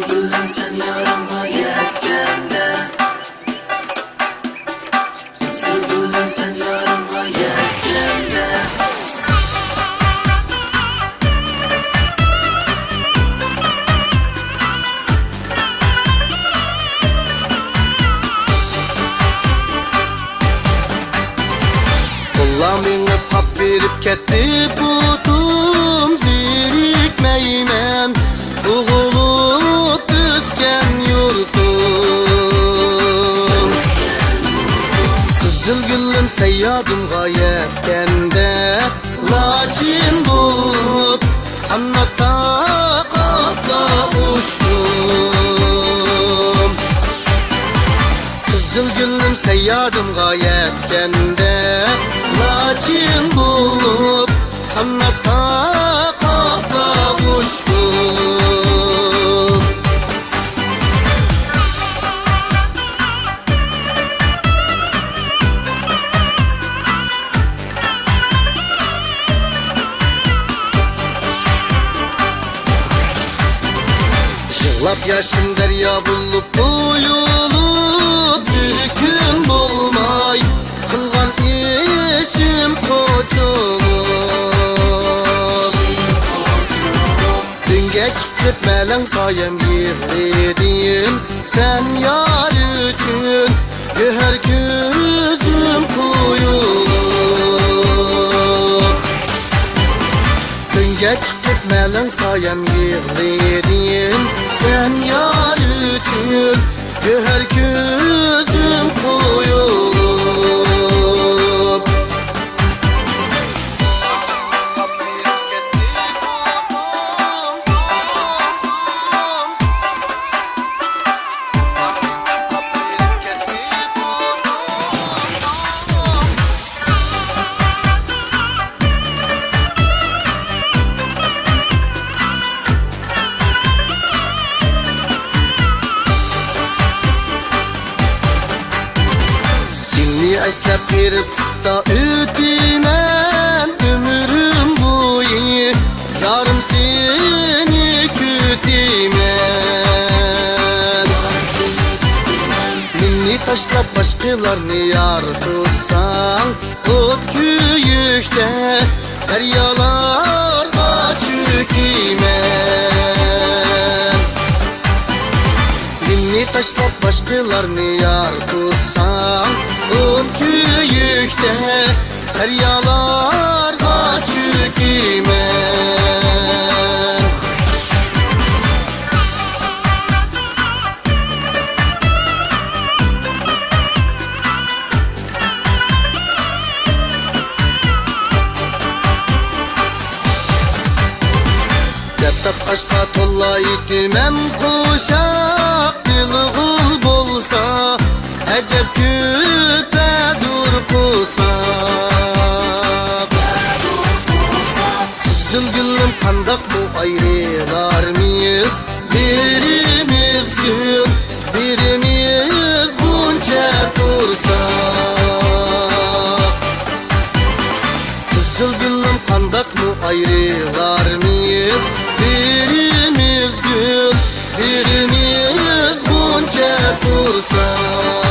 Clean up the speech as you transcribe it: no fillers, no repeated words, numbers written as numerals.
gülüm sen yarama yetkende. Kızıl gülüm sen yarama yetkende. Kulağımını pap verip ketti putum zirikmeymen Tuğulup düşken yurdum Kızıl gülüm seyyadım gayetkende Lakin bulup kanata kapla uçtum Kızıl gülüm seyyadım gayetkende Lakin bulup kanata kapla uçtum Yığlap yaşım derya bulup uyulup bir gün bulmay Kılgan işim koçulum Dün geçip melen sayem yığlidim Sen yar üçün göher gözüm kuyulum Dün geçip melen sayem yığlidim Sen yar üçün göher gözüm kuyulum Eslep bir da ütimen ömrüm boyu yarım seni kütimen Minni taşlap başkalarını yar tutsan Kut köyükte deryalarga çökimen Minni taşlap başkalarını yar tutsan Kut köyükte deryalarga çökimen Yattap aşka tolla itimen kuşak Dilgul bolsa Ecep küpe dur kusak Kızıl gülüm kandak bu ayrılar mıyız Birimiz gün birimiz bunca dursak Kızıl gülüm kandak bu ayrılar mıyız Birimiz gün birimiz bunca dursak